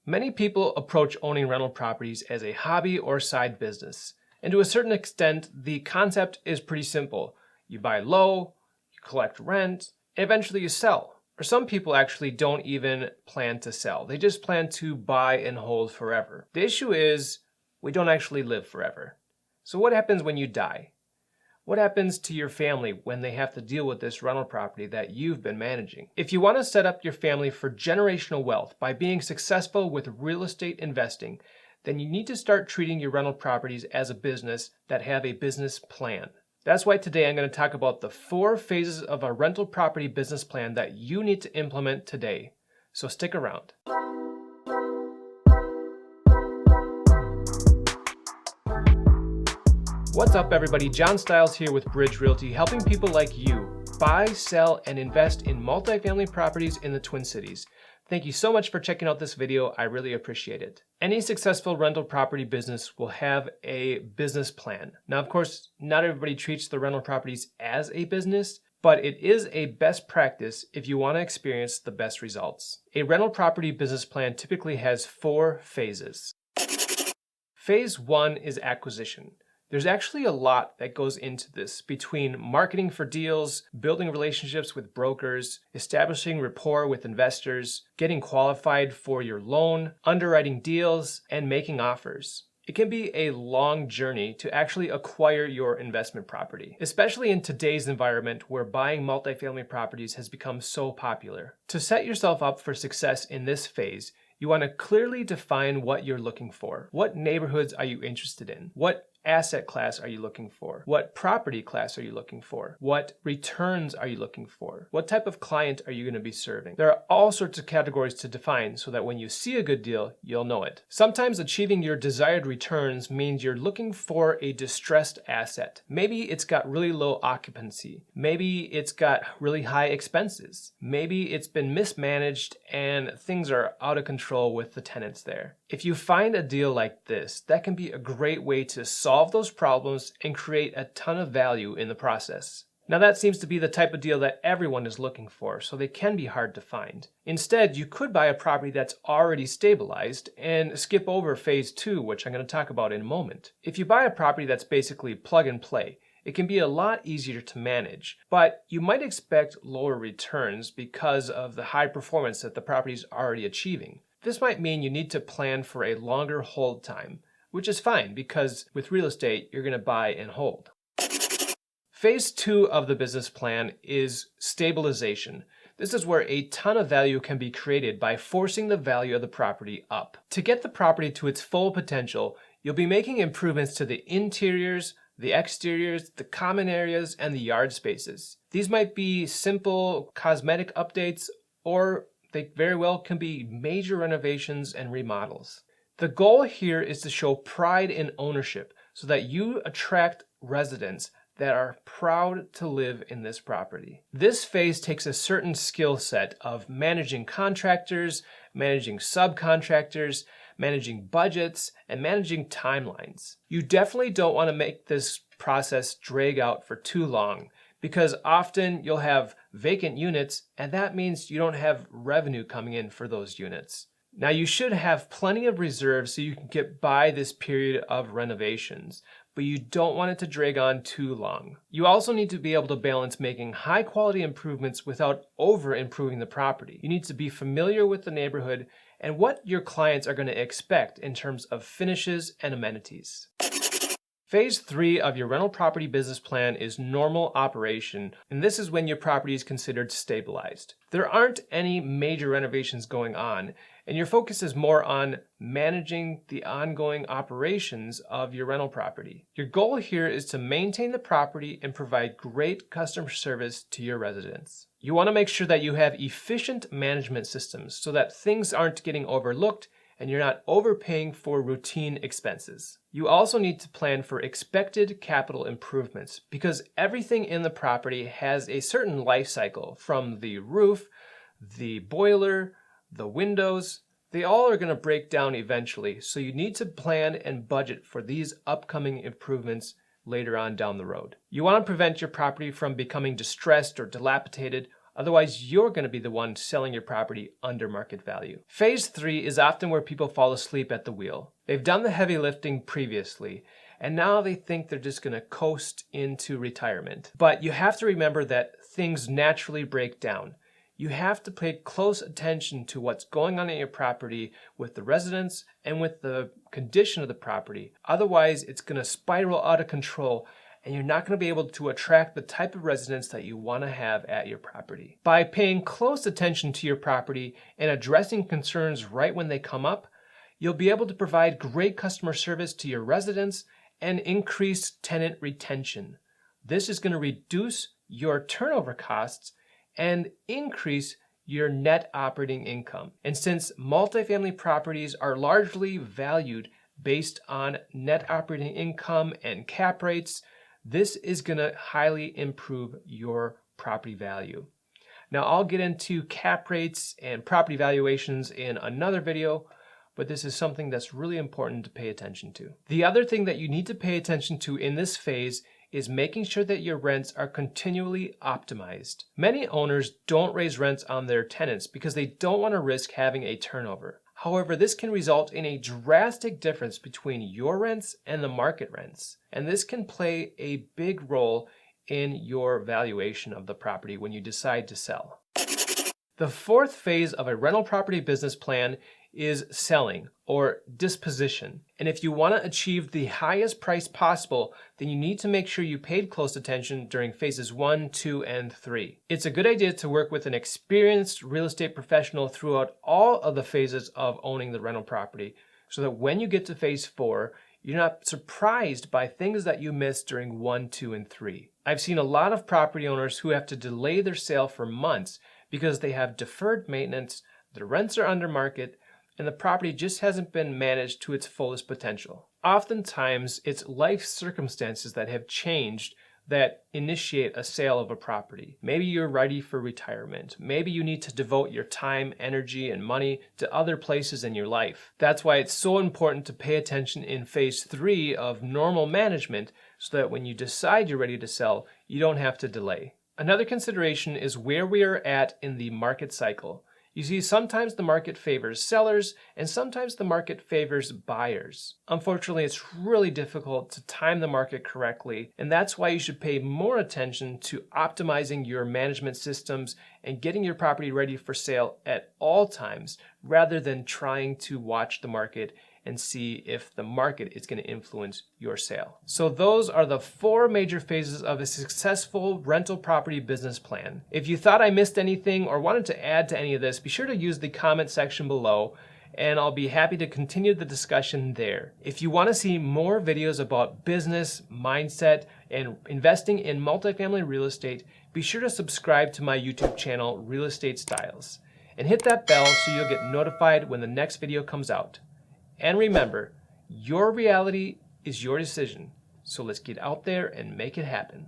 Many people approach owning rental properties as a hobby or side business. And to a certain extent, the concept is pretty simple. You buy low, you collect rent, and eventually you sell. Or some people actually don't even plan to sell. They just plan to buy and hold forever. The issue is, we don't actually live forever. So what happens when you die? What happens to your family when they have to deal with this rental property that you've been managing? If you want to set up your family for generational wealth by being successful with real estate investing, then you need to start treating your rental properties as a business that have a business plan. That's why today I'm going to talk about the 4 phases of a rental property business plan that you need to implement today. So stick around. What's up, everybody? John Stiles here with Bridge Realty, helping people like you buy, sell, and invest in multifamily properties in the Twin Cities. Thank you so much for checking out this video. I really appreciate it. Any successful rental property business will have a business plan. Now, of course, not everybody treats the rental properties as a business, but it is a best practice if you want to experience the best results. A rental property business plan typically has 4 phases. Phase 1 is acquisition. There's actually a lot that goes into this, between marketing for deals, building relationships with brokers, establishing rapport with investors, getting qualified for your loan, underwriting deals, and making offers. It can be a long journey to actually acquire your investment property, especially in today's environment where buying multifamily properties has become so popular. To set yourself up for success in this phase, you want to clearly define what you're looking for. What neighborhoods are you interested in? What asset class are you looking for? What property class are you looking for? What returns are you looking for? What type of client are you going to be serving? There are all sorts of categories to define so that when you see a good deal, you'll know it. Sometimes achieving your desired returns means you're looking for a distressed asset. Maybe it's got really low occupancy. Maybe it's got really high expenses. Maybe it's been mismanaged and things are out of control with the tenants there. If you find a deal like this, that can be a great way to solve those problems and create a ton of value in the process. Now, that seems to be the type of deal that everyone is looking for, so they can be hard to find. Instead, you could buy a property that's already stabilized and skip over phase 2, which I'm going to talk about in a moment. If you buy a property that's basically plug and play, it can be a lot easier to manage, but you might expect lower returns because of the high performance that the property is already achieving. This might mean you need to plan for a longer hold time, which is fine because with real estate, you're going to buy and hold. Phase 2 of the business plan is stabilization. This is where a ton of value can be created by forcing the value of the property up. To get the property to its full potential, you'll be making improvements to the interiors, the exteriors, the common areas, and the yard spaces. These might be simple cosmetic updates, or they very well can be major renovations and remodels. The goal here is to show pride in ownership so that you attract residents that are proud to live in this property. This phase takes a certain skill set of managing contractors, managing subcontractors, managing budgets, and managing timelines. You definitely don't want to make this process drag out for too long, because often you'll have vacant units, and that means you don't have revenue coming in for those units. Now, you should have plenty of reserves so you can get by this period of renovations, but you don't want it to drag on too long. You also need to be able to balance making high quality improvements without over improving the property. You need to be familiar with the neighborhood and what your clients are going to expect in terms of finishes and amenities. Phase 3 of your rental property business plan is normal operation, and this is when your property is considered stabilized. There aren't any major renovations going on, and your focus is more on managing the ongoing operations of your rental property. Your goal here is to maintain the property and provide great customer service to your residents. You want to make sure that you have efficient management systems so that things aren't getting overlooked and you're not overpaying for routine expenses. You also need to plan for expected capital improvements because everything in the property has a certain life cycle, from the roof, the boiler, the windows. They all are going to break down eventually, so you need to plan and budget for these upcoming improvements later on down the road. You want to prevent your property from becoming distressed or dilapidated Otherwise, you're going to be the one selling your property under market value. Phase 3 is often where people fall asleep at the wheel. They've done the heavy lifting previously, and now they think they're just going to coast into retirement. But you have to remember that things naturally break down. You have to pay close attention to what's going on in your property with the residents and with the condition of the property. Otherwise, it's going to spiral out of control, and you're not going to be able to attract the type of residents that you want to have at your property. By paying close attention to your property and addressing concerns right when they come up, you'll be able to provide great customer service to your residents and increase tenant retention. This is going to reduce your turnover costs and increase your net operating income. And since multifamily properties are largely valued based on net operating income and cap rates, this is going to highly improve your property value. Now, I'll get into cap rates and property valuations in another video, but this is something that's really important to pay attention to. The other thing that you need to pay attention to in this phase is making sure that your rents are continually optimized. Many owners don't raise rents on their tenants because they don't want to risk having a turnover. However, this can result in a drastic difference between your rents and the market rents. And this can play a big role in your valuation of the property when you decide to sell. The fourth phase of a rental property business plan is selling, or disposition. And if you want to achieve the highest price possible, then you need to make sure you paid close attention during phases 1, 2, and 3. It's a good idea to work with an experienced real estate professional throughout all of the phases of owning the rental property, so that when you get to phase 4, you're not surprised by things that you missed during 1, 2, and 3. I've seen a lot of property owners who have to delay their sale for months because they have deferred maintenance, the rents are under market, and the property just hasn't been managed to its fullest potential. Oftentimes, it's life circumstances that have changed that initiate a sale of a property. Maybe you're ready for retirement. Maybe you need to devote your time, energy, and money to other places in your life. That's why it's so important to pay attention in phase 3 of normal management, so that when you decide you're ready to sell, you don't have to delay. Another consideration is where we are at in the market cycle. You see, sometimes the market favors sellers and sometimes the market favors buyers. Unfortunately, it's really difficult to time the market correctly, and that's why you should pay more attention to optimizing your management systems and getting your property ready for sale at all times, rather than trying to watch the market and see if the market is going to influence your sale. So those are the 4 major phases of a successful rental property business plan. If you thought I missed anything or wanted to add to any of this, be sure to use the comment section below, and I'll be happy to continue the discussion there. If you want to see more videos about business, mindset, and investing in multifamily real estate, be sure to subscribe to my YouTube channel, Real Estate Styles, and hit that bell so you'll get notified when the next video comes out. And remember, your reality is your decision. So let's get out there and make it happen.